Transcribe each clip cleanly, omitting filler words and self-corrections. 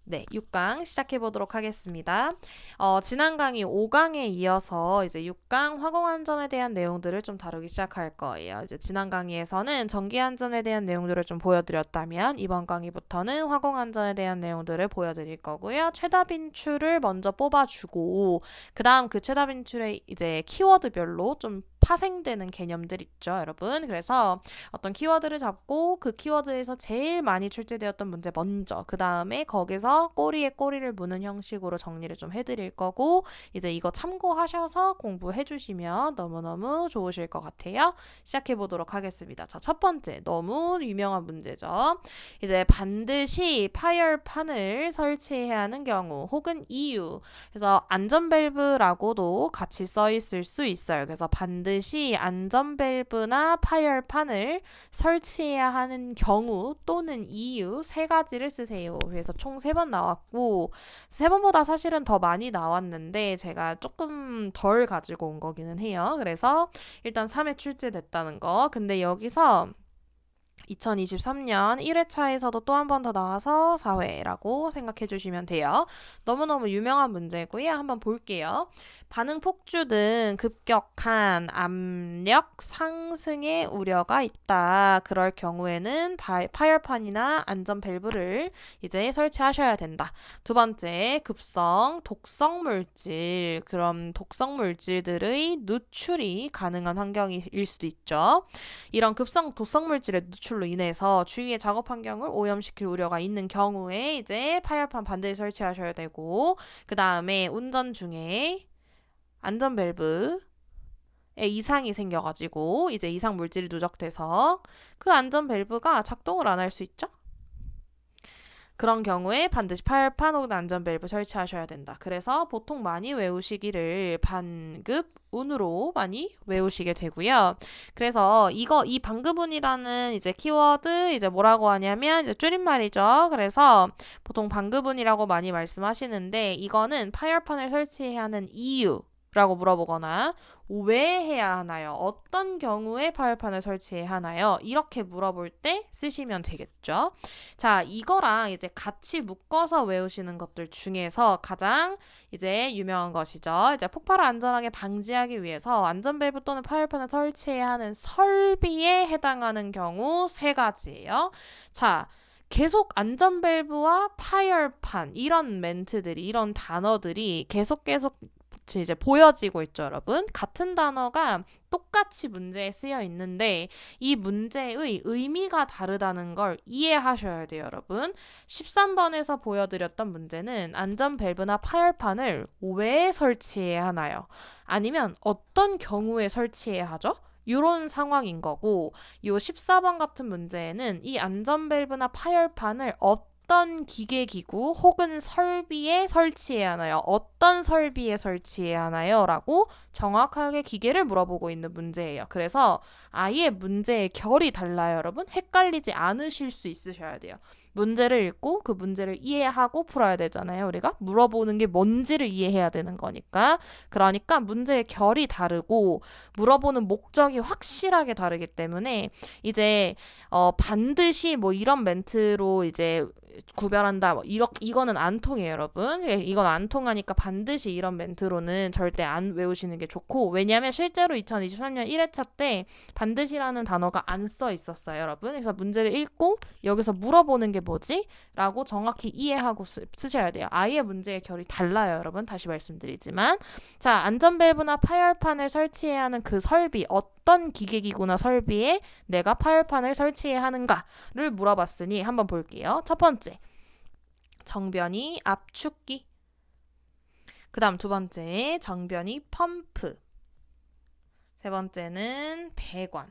네, 6강 시작해 보도록 하겠습니다. 지난 강의 5강에 이어서 이제 6강 화공안전에 대한 내용들을 좀 다루기 시작할 거예요. 이제 지난 강의에서는 전기안전에 대한 내용들을 좀 보여드렸다면 이번 강의부터는 화공안전에 대한 내용들을 보여드릴 거고요. 최다 빈출을 먼저 뽑아주고 그 다음 그 최다 빈출의 이제 키워드별로 좀 파생되는 개념들 있죠, 여러분. 그래서 어떤 키워드를 잡고 그 키워드에서 제일 많이 출제되었던 문제 먼저, 그 다음에 거기서 꼬리에 꼬리를 무는 형식으로 정리를 좀 해드릴 거고, 이제 이거 참고하셔서 공부해 주시면 너무너무 좋으실 것 같아요. 시작해 보도록 하겠습니다. 자, 첫 번째, 너무 유명한 문제죠. 이제 반드시 파열판을 설치해야 하는 경우 혹은 이유, 그래서 안전 밸브라고도 같이 써 있을 수 있어요. 그래서 반드시 안전 밸브나 파열판을 설치해야 하는 경우 또는 이유 세 가지를 쓰세요. 그래서 총 3번 나왔고 3번보다 사실은 더 많이 나왔는데 제가 조금 덜 가지고 온 거기는 해요. 그래서 일단 3회 출제됐다는 거. 근데 여기서 2023년 1회차에서도 또 한 번 더 나와서 4회라고 생각해 주시면 돼요. 너무너무 유명한 문제고요. 한번 볼게요. 반응 폭주 등 급격한 압력 상승의 우려가 있다. 그럴 경우에는 파열판이나 안전 밸브를 이제 설치하셔야 된다. 두 번째, 급성, 독성 물질. 그럼 독성 물질들의 누출이 가능한 환경일 수도 있죠. 이런 급성 독성 물질의 누출로 인해서 주위의 작업 환경을 오염시킬 우려가 있는 경우에 이제 파열판 반드시 설치하셔야 되고, 그 다음에 운전 중에 안전 밸브에 이상이 생겨가지고 이제 이상 물질이 누적돼서 그 안전 밸브가 작동을 안 할 수 있죠. 그런 경우에 반드시 파열판 혹은 안전 밸브 설치하셔야 된다. 그래서 보통 많이 외우시기를 반급 운으로 많이 외우시게 되고요. 그래서 이 반급운이라는 이제 키워드 이제 뭐라고 하냐면 이제 줄임말이죠. 그래서 보통 반급운이라고 많이 말씀하시는데 이거는 파열판을 설치해야 하는 이유 라고 물어보거나 왜 해야 하나요? 어떤 경우에 파열판을 설치해야 하나요? 이렇게 물어볼 때 쓰시면 되겠죠. 자, 이거랑 이제 같이 묶어서 외우시는 것들 중에서 가장 이제 유명한 것이죠. 이제 폭발을 안전하게 방지하기 위해서 안전밸브 또는 파열판을 설치해야 하는 설비에 해당하는 경우 3가지예요. 자, 계속 안전밸브와 파열판 이런 멘트들이 이런 단어들이 계속 이제 보여지고 있죠, 여러분. 같은 단어가 똑같이 문제에 쓰여 있는데 이 문제의 의미가 다르다는 걸 이해하셔야 돼요, 여러분. 13번에서 보여드렸던 문제는 안전 밸브나 파열판을 왜 설치해야 하나요? 아니면 어떤 경우에 설치해야 하죠? 이런 상황인 거고, 이 14번 같은 문제에는 이 안전 밸브나 파열판을 어떤 기계기구 혹은 설비에 설치해야 하나요? 어떤 설비에 설치해야 하나요? 라고 정확하게 기계를 물어보고 있는 문제예요. 그래서 아예 문제의 결이 달라요, 여러분. 헷갈리지 않으실 수 있으셔야 돼요. 문제를 읽고 그 문제를 이해하고 풀어야 되잖아요. 우리가 물어보는 게 뭔지를 이해해야 되는 거니까. 그러니까 문제의 결이 다르고 물어보는 목적이 확실하게 다르기 때문에 이제 반드시 뭐 이런 멘트로 이제 구별한다. 이거는 안 통해요, 여러분. 이건 안 통하니까 반드시 이런 멘트로는 절대 안 외우시는 게 좋고, 왜냐하면 실제로 2023년 1회차 때 반드시라는 단어가 안 써 있었어요, 여러분. 그래서 문제를 읽고 여기서 물어보는 게 뭐지? 라고 정확히 이해하고 쓰셔야 돼요. 아예 문제의 결이 달라요, 여러분. 다시 말씀드리지만. 자, 안전밸브나 파열판을 설치해야 하는 그 설비, 어떤 기계기구나 설비에 내가 파열판을 설치해야 하는가를 물어봤으니 한번 볼게요. 첫 번째, 정변이 압축기. 그 다음 두 번째, 정변이 펌프. 세 번째는 배관.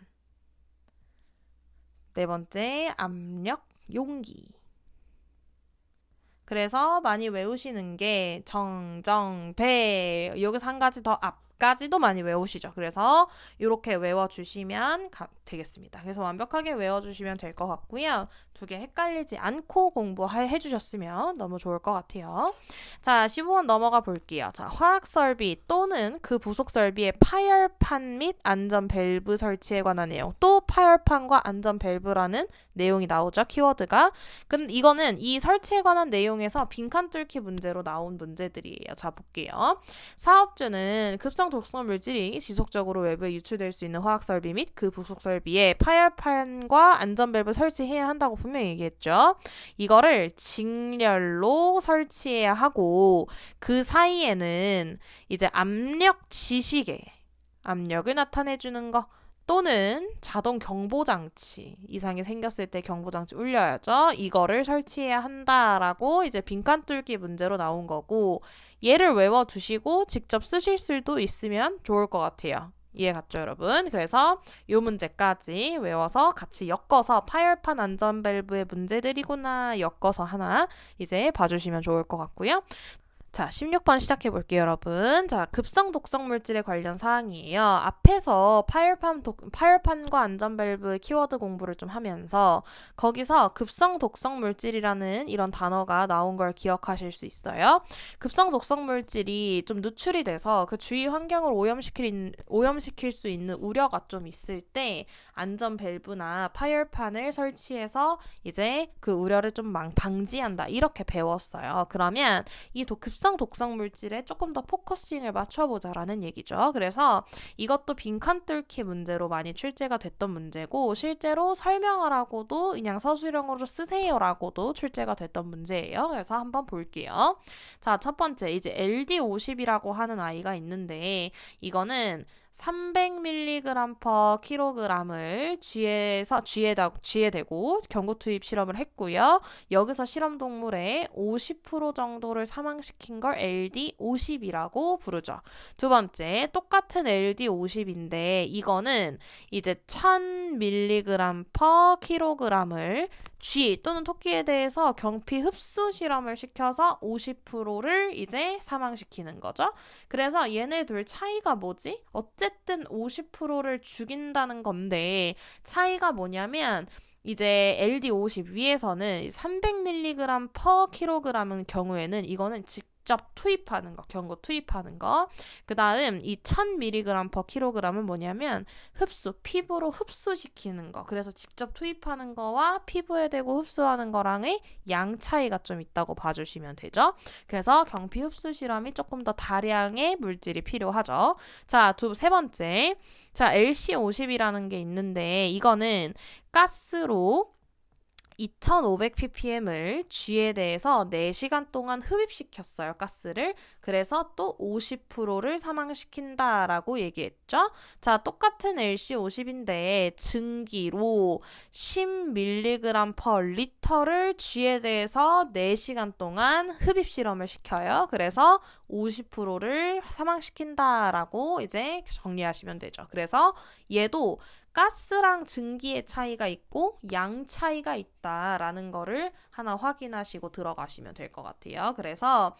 네 번째, 압력 용기. 그래서 많이 외우시는 게 정, 배. 여기서 한 가지 더 여기까지도 많이 외우시죠. 그래서 이렇게 외워주시면 되겠습니다. 그래서 완벽하게 외워주시면 될 것 같고요. 두 개 헷갈리지 않고 공부해 주셨으면 너무 좋을 것 같아요. 자, 15번 넘어가 볼게요. 자, 화학 설비 또는 그 부속 설비의 파열판 및 안전 밸브 설치에 관한 내용. 또 파열판과 안전 밸브라는 내용이 나오죠. 키워드가. 근데 이거는 이 설치에 관한 내용에서 빈칸 뚫기 문제로 나온 문제들이에요. 자, 볼게요. 사업주는 급성 독성 물질이 지속적으로 외부에 유출될 수 있는 화학 설비 및 그 부속 설비에 파열판과 안전 밸브 설치해야 한다고 분명히 얘기했죠. 이거를 직렬로 설치해야 하고 그 사이에는 이제 압력 지시계, 압력을 나타내주는 거 또는 자동 경보장치 이상이 생겼을 때 경보장치 울려야죠. 이거를 설치해야 한다라고 이제 빈칸 뚫기 문제로 나온 거고 얘를 외워두시고 직접 쓰실 수도 있으면 좋을 것 같아요. 이해 갔죠, 여러분? 그래서 이 문제까지 외워서 같이 엮어서 파열판 안전 밸브의 문제들이구나 엮어서 하나 이제 봐주시면 좋을 것 같고요. 자, 16번 시작해 볼게요, 여러분. 자, 급성 독성 물질에 관련 사항이에요. 앞에서 파열판과 안전 밸브 키워드 공부를 좀 하면서 거기서 급성 독성 물질이라는 이런 단어가 나온 걸 기억하실 수 있어요. 급성 독성 물질이 좀 누출이 돼서 그 주위 환경을 오염시킬 수 있는 우려가 좀 있을 때 안전 밸브나 파열판을 설치해서 이제 그 우려를 좀 방지한다. 이렇게 배웠어요. 그러면 이 급성 독성 물질에 조금 더 포커싱을 맞춰보자라는 얘기죠. 그래서 이것도 빈칸 뚫기 문제로 많이 출제가 됐던 문제고 실제로 설명하라고도 그냥 서술형으로 쓰세요라고도 출제가 됐던 문제예요. 그래서 한번 볼게요. 자, 첫 번째 이제 LD50이라고 하는 아이가 있는데 이거는 300mg/kg을 쥐에 대고 경구 투입 실험을 했고요. 여기서 실험 동물의 50% 정도를 사망시킨 걸 LD50이라고 부르죠. 두 번째, 똑같은 LD50인데 이거는 이제 1000mg/kg을 쥐 또는 토끼에 대해서 경피 흡수 실험을 시켜서 50%를 이제 사망시키는 거죠. 그래서 얘네 둘 차이가 뭐지? 어쨌든 50%를 죽인다는 건데 차이가 뭐냐면 이제 LD50 위에서는 300mg/kg인 경우에는 이거는 직접 투입하는 거, 경고 투입하는 거. 그 다음 이 1000mg/kg은 뭐냐면 피부로 흡수시키는 거. 그래서 직접 투입하는 거와 피부에 대고 흡수하는 거랑의 양 차이가 좀 있다고 봐주시면 되죠. 그래서 경피 흡수 실험이 조금 더 다량의 물질이 필요하죠. 자, 세 번째. 자, LC50이라는 게 있는데 이거는 가스로 2500ppm을 쥐에 대해서 4시간 동안 흡입시켰어요, 가스를. 그래서 또 50%를 사망시킨다라고 얘기했죠. 자, 똑같은 LC50인데 증기로 10mg/L를 쥐에 대해서 4시간 동안 흡입 실험을 시켜요. 그래서 50%를 사망시킨다라고 이제 정리하시면 되죠. 그래서 얘도 가스랑 증기의 차이가 있고 양 차이가 있다라는 거를 하나 확인하시고 들어가시면 될 것 같아요. 그래서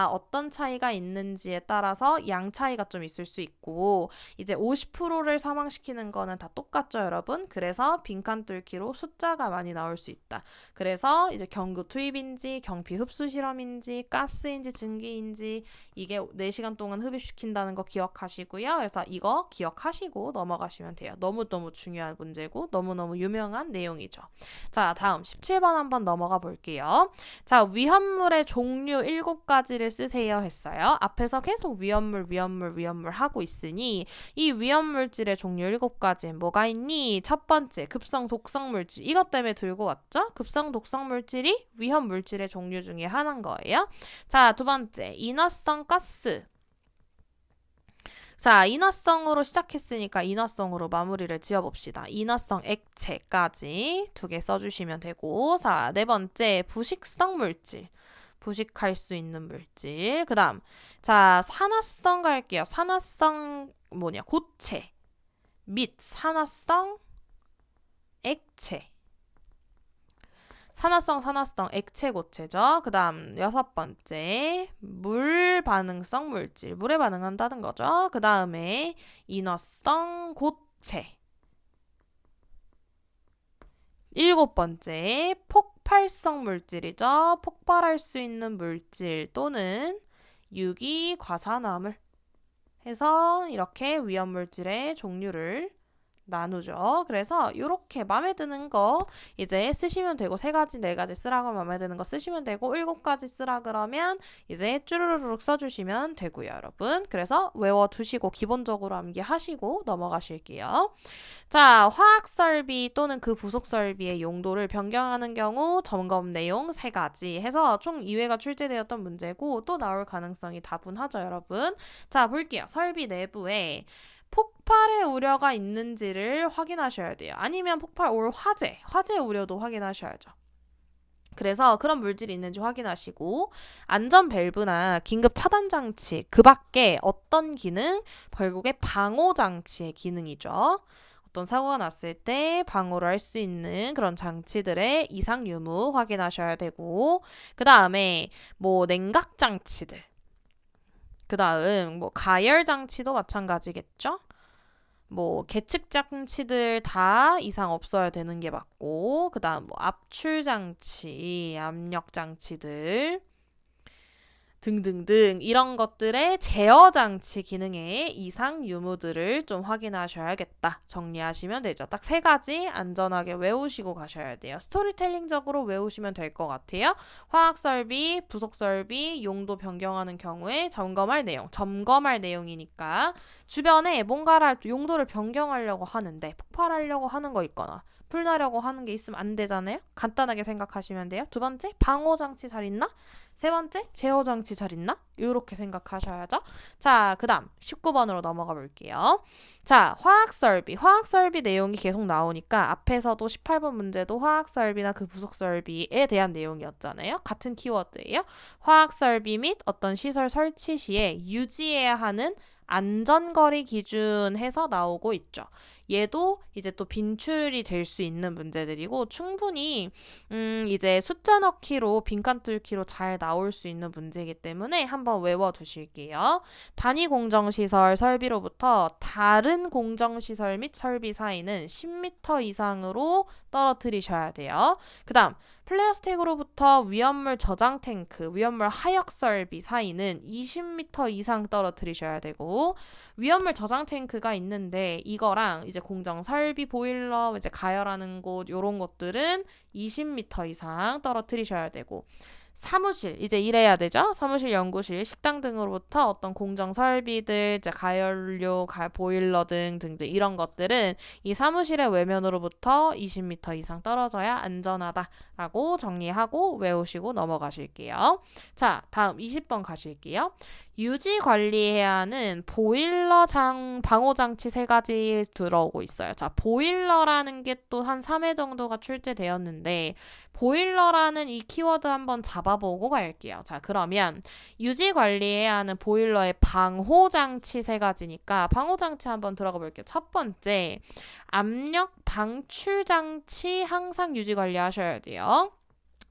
어떤 차이가 있는지에 따라서 양 차이가 좀 있을 수 있고 이제 50%를 사망시키는 거는 다 똑같죠, 여러분? 그래서 빈칸 뚫기로 숫자가 많이 나올 수 있다. 그래서 이제 경구 투입인지 경피 흡수 실험인지 가스인지 증기인지 이게 4시간 동안 흡입시킨다는 거 기억하시고요. 그래서 이거 기억하시고 넘어가시면 돼요. 너무너무 중요한 문제고 너무너무 유명한 내용이죠. 자, 다음 17번 한번 넘어가 볼게요. 자, 위험물의 종류 7가지를 쓰세요 했어요. 앞에서 계속 위험물 하고 있으니 이 위험물질의 종류 7가지 뭐가 있니? 첫 번째, 급성 독성물질. 이것 때문에 들고 왔죠? 급성 독성물질이 위험물질의 종류 중에 하나인 거예요. 자, 두 번째, 인화성 가스. 자, 인화성으로 시작했으니까 인화성으로 마무리를 지어봅시다. 인화성 액체까지 2개 써주시면 되고, 자, 네 번째, 부식성 물질. 부식할 수 있는 물질. 그 다음, 자, 산화성 갈게요. 산화성 고체 및 산화성 액체. 산화성, 액체 고체죠. 그 다음 6번째, 물 반응성 물질, 물에 반응한다는 거죠. 그 다음에 인화성 고체. 7번째, 폭발성 물질이죠. 폭발할 수 있는 물질 또는 유기 과산화물 해서 이렇게 위험물질의 종류를 나누죠. 그래서 이렇게 마음에 드는 거 이제 쓰시면 되고 3가지, 4가지 쓰라고 마음에 드는 거 쓰시면 되고 7가지 쓰라 그러면 이제 쭈루루룩 써주시면 되고요, 여러분. 그래서 외워두시고 기본적으로 암기하시고 넘어가실게요. 자, 화학설비 또는 그 부속설비의 용도를 변경하는 경우 점검 내용 3가지 해서 총 2회가 출제되었던 문제고 또 나올 가능성이 다분하죠, 여러분. 자, 볼게요. 설비 내부에 폭발의 우려가 있는지를 확인하셔야 돼요. 아니면 폭발 올 화재 우려도 확인하셔야죠. 그래서 그런 물질이 있는지 확인하시고 안전 밸브나 긴급 차단 장치 그 밖에 어떤 기능? 결국에 방호 장치의 기능이죠. 어떤 사고가 났을 때 방어를 할 수 있는 그런 장치들의 이상 유무 확인하셔야 되고 그 다음에 뭐 냉각 장치들 그 다음 뭐 가열 장치도 마찬가지겠죠. 뭐 계측 장치들 다 이상 없어야 되는 게 맞고 그 다음 뭐 압출 장치, 압력 장치들 등등등 이런 것들의 제어 장치 기능의 이상 유무들을 좀 확인하셔야겠다. 정리하시면 되죠. 딱 3가지 안전하게 외우시고 가셔야 돼요. 스토리텔링적으로 외우시면 될 것 같아요. 화학설비, 부속설비, 용도 변경하는 경우에 점검할 내용이니까 주변에 뭔가를 용도를 변경하려고 하는데 폭발하려고 하는 거 있거나 풀나려고 하는 게 있으면 안 되잖아요. 간단하게 생각하시면 돼요. 2번째, 방호장치 잘 있나? 3번째, 제어장치 잘 있나? 이렇게 생각하셔야죠. 자, 그 다음 19번으로 넘어가 볼게요. 자, 화학설비 내용이 계속 나오니까 앞에서도 18번 문제도 화학설비나 그 부속설비에 대한 내용이었잖아요. 같은 키워드예요. 화학설비 및 어떤 시설 설치 시에 유지해야 하는 안전거리 기준 해서 나오고 있죠. 얘도 이제 또 빈출이 될 수 있는 문제들이고 충분히 이제 숫자 넣기로 빈칸 뚫기로 잘 나올 수 있는 문제이기 때문에 한번 외워두실게요. 단위 공정시설 설비로부터 다른 공정시설 및 설비 사이는 10m 이상으로 떨어뜨리셔야 돼요. 그 다음 플라스틱으로부터 위험물 저장 탱크, 위험물 하역 설비 사이는 20m 이상 떨어뜨리셔야 되고 위험물 저장 탱크가 있는데 이거랑 이제 공정 설비 보일러 이제 가열하는 곳 요런 것들은 20m 이상 떨어뜨리셔야 되고 사무실 이제 일해야 되죠. 사무실, 연구실, 식당 등으로부터 어떤 공정 설비들, 이제 가열료, 보일러 등등 이런 것들은 이 사무실의 외면으로부터 20m 이상 떨어져야 안전하다라고 정리하고 외우시고 넘어가실게요. 자, 다음 20번 가실게요. 유지 관리해야 하는 보일러장 방호장치 3가지 들어오고 있어요. 자, 보일러라는 게 또 한 3회 정도가 출제되었는데 보일러라는 이 키워드 한번 잡아보고 갈게요. 자, 그러면 유지 관리해야 하는 보일러의 방호장치 3가지니까 방호장치 한번 들어가 볼게요. 첫 번째, 압력 방출장치 항상 유지 관리하셔야 돼요.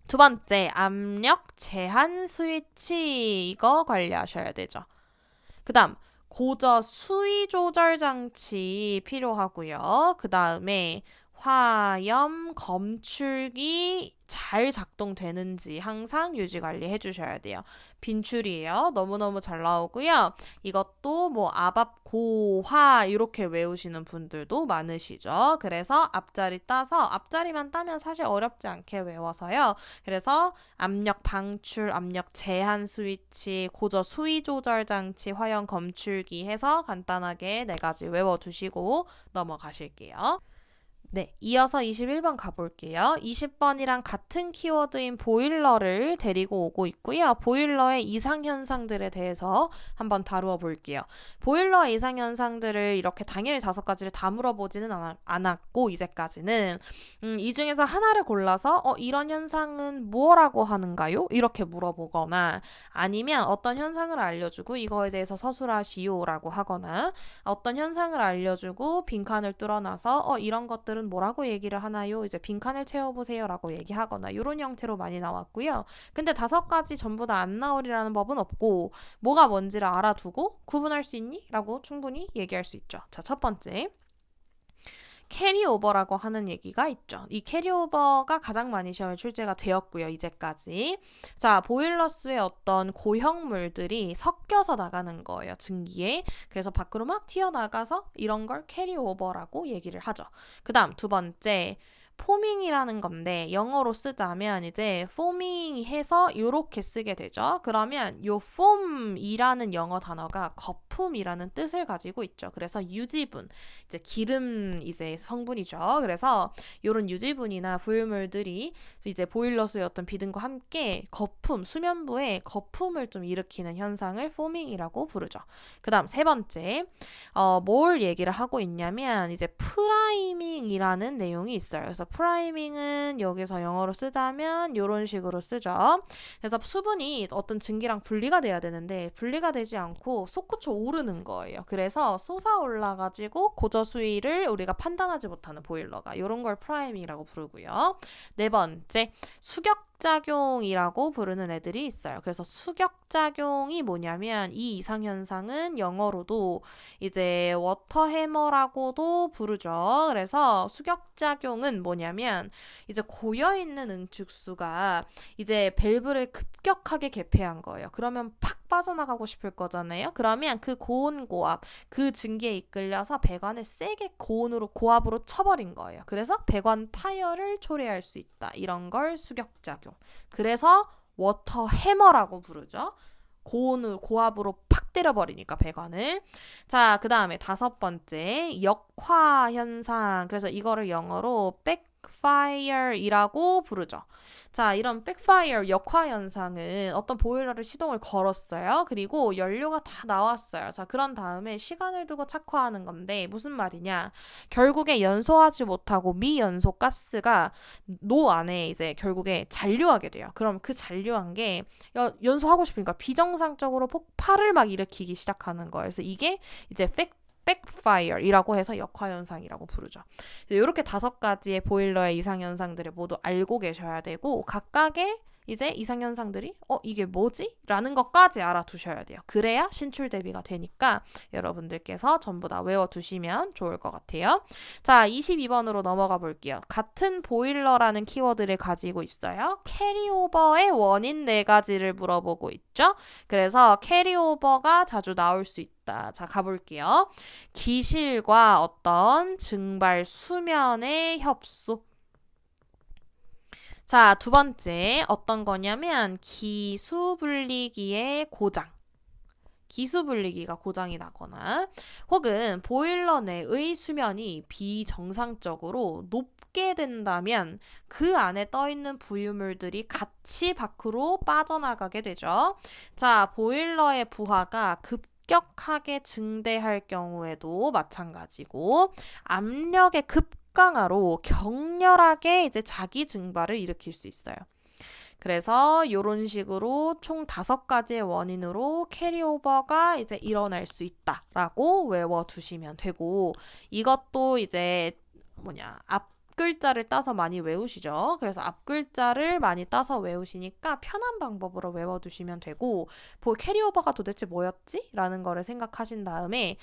2번째, 압력 제한 스위치 이거 관리하셔야 되죠. 그 다음, 고저 수위 조절 장치 필요하고요. 그 다음에 화염 검출기 잘 작동되는지 항상 유지 관리해 주셔야 돼요. 빈출이에요. 너무너무 잘 나오고요. 이것도 뭐 아밥, 고, 화 이렇게 외우시는 분들도 많으시죠. 그래서 앞자리 따서 앞자리만 따면 사실 어렵지 않게 외워서요. 그래서 압력 방출, 압력 제한 스위치, 고저 수위 조절 장치, 화염 검출기 해서 간단하게 4가지 외워두시고 넘어가실게요. 네, 이어서 21번 가볼게요. 20번이랑 같은 키워드인 보일러를 데리고 오고 있고요. 보일러의 이상현상들에 대해서 한번 다루어 볼게요. 보일러의 이상현상들을 이렇게 당연히 5가지를 다 물어보지는 않았고 이제까지는 이 중에서 하나를 골라서 이런 현상은 뭐라고 하는가요? 이렇게 물어보거나 아니면 어떤 현상을 알려주고 이거에 대해서 서술하시오라고 하거나 어떤 현상을 알려주고 빈칸을 뚫어놔서 이런 것들은 문제들은 뭐라고 얘기를 하나요? 이제 빈칸을 채워보세요 라고 얘기하거나 이런 형태로 많이 나왔고요. 근데 5가지 전부 다 안 나오리라는 법은 없고 뭐가 뭔지를 알아두고 구분할 수 있니? 라고 충분히 얘기할 수 있죠. 자, 첫 번째. 캐리오버라고 하는 얘기가 있죠. 이 캐리오버가 가장 많이 시험에 출제가 되었고요. 이제까지. 자, 보일러스의 어떤 고형물들이 섞여서 나가는 거예요. 증기에. 그래서 밖으로 막 튀어나가서 이런 걸 캐리오버라고 얘기를 하죠. 그 다음 두 번째. 포밍이라는 건데 영어로 쓰자면 이제 포밍 해서 이렇게 쓰게 되죠. 그러면 요 폼이라는 영어 단어가 거품이라는 뜻을 가지고 있죠. 그래서 유지분, 이제 기름 이제 성분이죠. 그래서 이런 유지분이나 부유물들이 이제 보일러수의 어떤 비듬과 함께 거품, 수면부에 거품을 좀 일으키는 현상을 포밍이라고 부르죠. 그 다음 세 번째, 뭘 얘기를 하고 있냐면 이제 프라이밍이라는 내용이 있어요. 그래서 프라이밍은 여기서 영어로 쓰자면 이런 식으로 쓰죠. 그래서 수분이 어떤 증기랑 분리가 돼야 되는데 분리가 되지 않고 솟구쳐 오르는 거예요. 그래서 솟아올라가지고 고저 수위를 우리가 판단하지 못하는 보일러가 이런 걸 프라이밍이라고 부르고요. 네 번째, 수격작용이라고 부르는 애들이 있어요. 그래서 수격작용이 뭐냐면 이 이상현상은 영어로도 이제 워터해머라고도 부르죠. 그래서 수격작용은 뭐냐면 이제 고여있는 응축수가 이제 밸브를 급격하게 개폐한 거예요. 그러면 팍 빠져나가고 싶을 거잖아요. 그러면 그 고온 고압, 그 증기에 이끌려서 배관을 세게 고압으로 쳐버린 거예요. 그래서 배관 파열을 초래할 수 있다. 이런 걸 수격작용. 그래서 워터해머라고 부르죠. 고압으로 팍 때려버리니까 배관을. 자, 그 다음에 5번째, 역화 현상. 그래서 이거를 영어로 backfire이라고 부르죠. 자, 이런 backfire 역화 현상은 어떤 보일러를 시동을 걸었어요. 그리고 연료가 다 나왔어요. 자, 그런 다음에 시간을 두고 착화하는 건데 무슨 말이냐? 결국에 연소하지 못하고 미연소 가스가 노 안에 이제 결국에 잔류하게 돼요. 그럼 그 잔류한 게 연소하고 싶으니까 비정상적으로 폭발을 막 일으키기 시작하는 거예요. 그래서 이게 이제 backfire이라고 해서 역화현상이라고 부르죠. 이렇게 5가지의 보일러의 이상현상들을 모두 알고 계셔야 되고 각각의 이제 이상현상들이 이게 뭐지? 라는 것까지 알아두셔야 돼요. 그래야 신출 대비가 되니까 여러분들께서 전부 다 외워두시면 좋을 것 같아요. 자, 22번으로 넘어가 볼게요. 같은 보일러라는 키워드를 가지고 있어요. 캐리오버의 원인 4가지를 물어보고 있죠. 그래서 캐리오버가 자주 나올 수 있다. 자, 가볼게요. 기실과 어떤 증발 수면의 협소. 자, 두 번째 어떤 거냐면 기수분리기의 고장. 기수분리기가 고장이 나거나 혹은 보일러 내의 수면이 비정상적으로 높게 된다면 그 안에 떠있는 부유물들이 같이 밖으로 빠져나가게 되죠. 자, 보일러의 부하가 급격하게 증대할 경우에도 마찬가지고 압력의 강화로 격렬하게 이제 자기 증발을 일으킬 수 있어요. 그래서 이런 식으로 총 5가지의 원인으로 캐리오버가 이제 일어날 수 있다라고 외워두시면 되고 이것도 이제 앞 글자를 따서 많이 외우시죠. 그래서 앞 글자를 많이 따서 외우시니까 편한 방법으로 외워두시면 되고 캐리오버가 도대체 뭐였지? 라는 거를 생각하신 다음에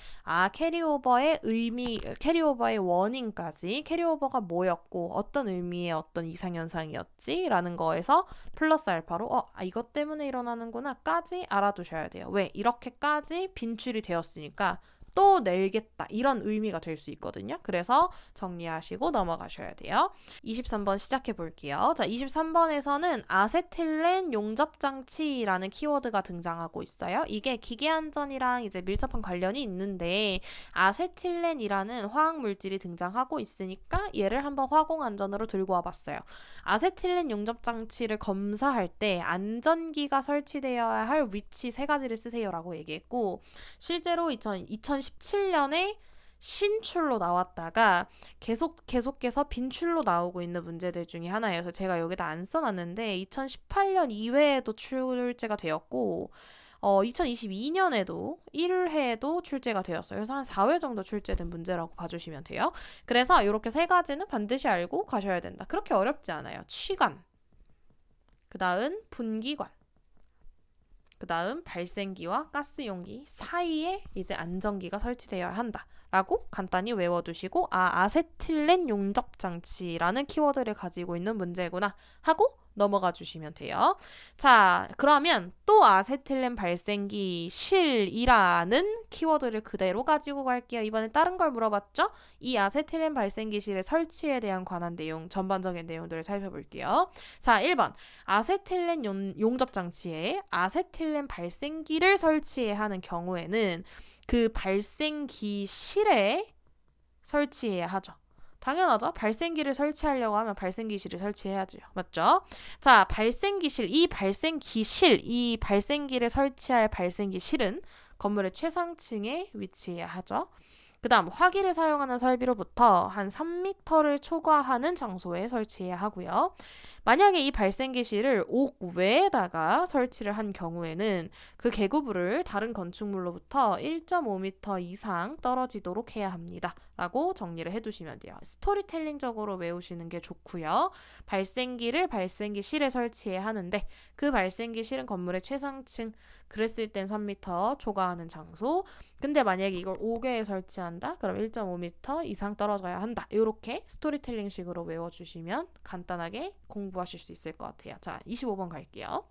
캐리오버의 의미, 캐리오버의 원인까지 캐리오버가 뭐였고 어떤 의미의 어떤 이상현상이었지? 라는 거에서 플러스 알파로 이것 때문에 일어나는구나 까지 알아두셔야 돼요. 왜? 이렇게까지 빈출이 되었으니까 또 내겠다 이런 의미가 될 수 있거든요. 그래서 정리하시고 넘어가셔야 돼요. 23번 시작해 볼게요. 자, 23번에서는 아세틸렌 용접장치라는 키워드가 등장하고 있어요. 이게 기계안전이랑 이제 밀접한 관련이 있는데 아세틸렌이라는 화학물질이 등장하고 있으니까 얘를 한번 화공안전으로 들고 와봤어요. 아세틸렌 용접장치를 검사할 때 안전기가 설치되어야 할 위치 3가지를 쓰세요라고 얘기했고 실제로 2017년에 신출로 나왔다가 계속해서 빈출로 나오고 있는 문제들 중에 하나여서 제가 여기다 안 써놨는데 2018년 이외에도 출제가 되었고 2022년에도 1회도 출제가 되었어요. 그래서 한 4회 정도 출제된 문제라고 봐주시면 돼요. 그래서 이렇게 세 가지는 반드시 알고 가셔야 된다. 그렇게 어렵지 않아요. 취관, 그 다음 분기관, 그 다음 발생기와 가스용기 사이에 이제 안전기가 설치되어야 한다. 라고 간단히 외워두시고 아세틸렌 용접장치라는 키워드를 가지고 있는 문제구나 하고 넘어가 주시면 돼요. 자, 그러면 또 아세틸렌 발생기 실이라는 키워드를 그대로 가지고 갈게요. 이번에 다른 걸 물어봤죠? 이 아세틸렌 발생기 실의 설치에 대한 관한 내용, 전반적인 내용들을 살펴볼게요. 자, 1번. 아세틸렌 용접장치에 아세틸렌 발생기를 설치해야 하는 경우에는 그 발생기 실에 설치해야 하죠. 당연하죠. 발생기를 설치하려고 하면 발생기실을 설치해야죠. 맞죠? 자, 발생기실, 이 발생기를 설치할 발생기실은 건물의 최상층에 위치해야 하죠. 그 다음 화기를 사용하는 설비로부터 한 3m를 초과하는 장소에 설치해야 하고요. 만약에 이 발생기실을 옥 외에다가 설치를 한 경우에는 그 계구부를 다른 건축물로부터 1.5m 이상 떨어지도록 해야 합니다. 라고 정리를 해두시면 돼요. 스토리텔링적으로 외우시는 게 좋고요. 발생기를 발생기실에 설치해야 하는데 그 발생기실은 건물의 최상층, 그랬을 땐 3m 초과하는 장소. 근데 만약에 이걸 5개에 설치한다? 그럼 1.5m 이상 떨어져야 한다. 이렇게 스토리텔링식으로 외워주시면 간단하게 공부하실 수 있을 것 같아요. 자, 25번 갈게요.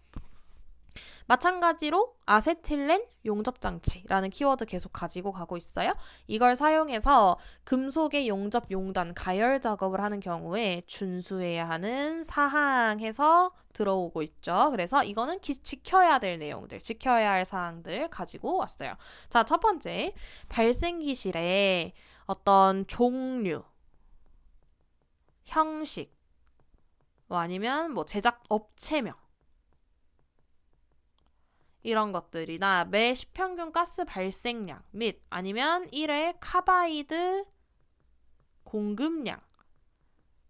마찬가지로 아세틸렌 용접장치라는 키워드 계속 가지고 가고 있어요. 이걸 사용해서 금속의 용접 용단 가열 작업을 하는 경우에 준수해야 하는 사항에서 들어오고 있죠. 그래서 이거는 지켜야 될 내용들, 지켜야 할 사항들 가지고 왔어요. 자, 첫 번째, 발생기실의 어떤 종류, 형식, 아니면 제작 업체명 이런 것들이나 매 시평균 가스 발생량 및 아니면 1회 카바이드 공급량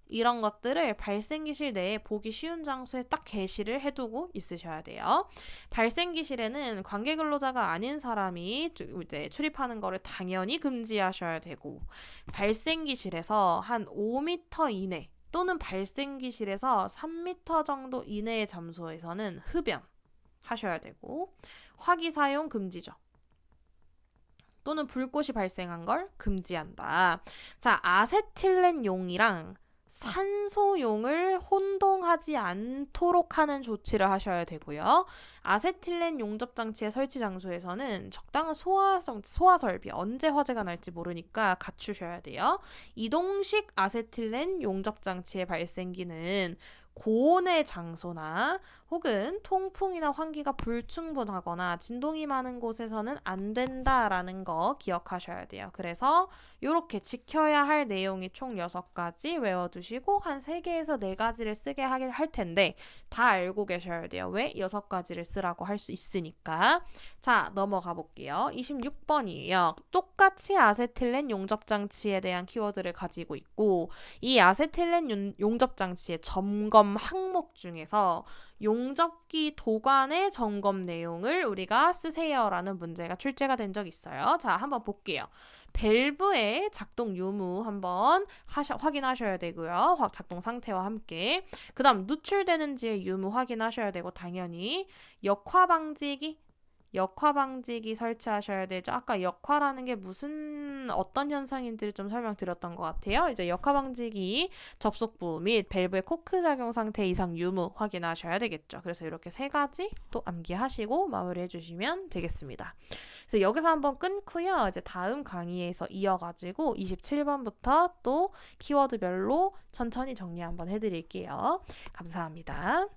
이런 것들을 발생기실 내에 보기 쉬운 장소에 딱 게시를 해두고 있으셔야 돼요. 발생기실에는 관계근로자가 아닌 사람이 이제 출입하는 거를 당연히 금지하셔야 되고, 발생기실에서 한 5m 이내 또는 발생기실에서 3m 정도 이내의 장소에서는 흡연 하셔야 되고, 화기 사용 금지죠. 또는 불꽃이 발생한 걸 금지한다. 자, 아세틸렌용이랑 산소용을 혼동하지 않도록 하는 조치를 하셔야 되고요. 아세틸렌 용접장치의 설치 장소에서는 적당한 소화 설비, 언제 화재가 날지 모르니까 갖추셔야 돼요. 이동식 아세틸렌 용접장치의 발생기는 고온의 장소나 혹은 통풍이나 환기가 불충분하거나 진동이 많은 곳에서는 안 된다라는 거 기억하셔야 돼요. 그래서 이렇게 지켜야 할 내용이 총 6가지 외워두시고 한 3개에서 4가지를 쓰게 할 텐데 다 알고 계셔야 돼요. 왜? 6가지를 쓰라고 할 수 있으니까. 자, 넘어가 볼게요. 26번이에요. 똑같이 아세틸렌 용접장치에 대한 키워드를 가지고 있고, 이 아세틸렌 용접장치의 점검 항목 중에서 용접기 도관의 점검 내용을 우리가 쓰세요라는 문제가 출제가 된 적 있어요. 자, 한번 볼게요. 밸브의 작동 유무 한번 확인하셔야 되고요. 작동 상태와 함께. 그 다음 누출되는지의 유무 확인하셔야 되고, 당연히 역화방지기 설치하셔야 되죠. 아까 역화라는 게 어떤 현상인지를 좀 설명드렸던 것 같아요. 이제 역화방지기 접속부 및 밸브의 코크 작용 상태 이상 유무 확인하셔야 되겠죠. 그래서 이렇게 3가지 또 암기하시고 마무리해 주시면 되겠습니다. 그래서 여기서 한번 끊고요. 이제 다음 강의에서 이어가지고 27번부터 또 키워드별로 천천히 정리 한번 해드릴게요. 감사합니다.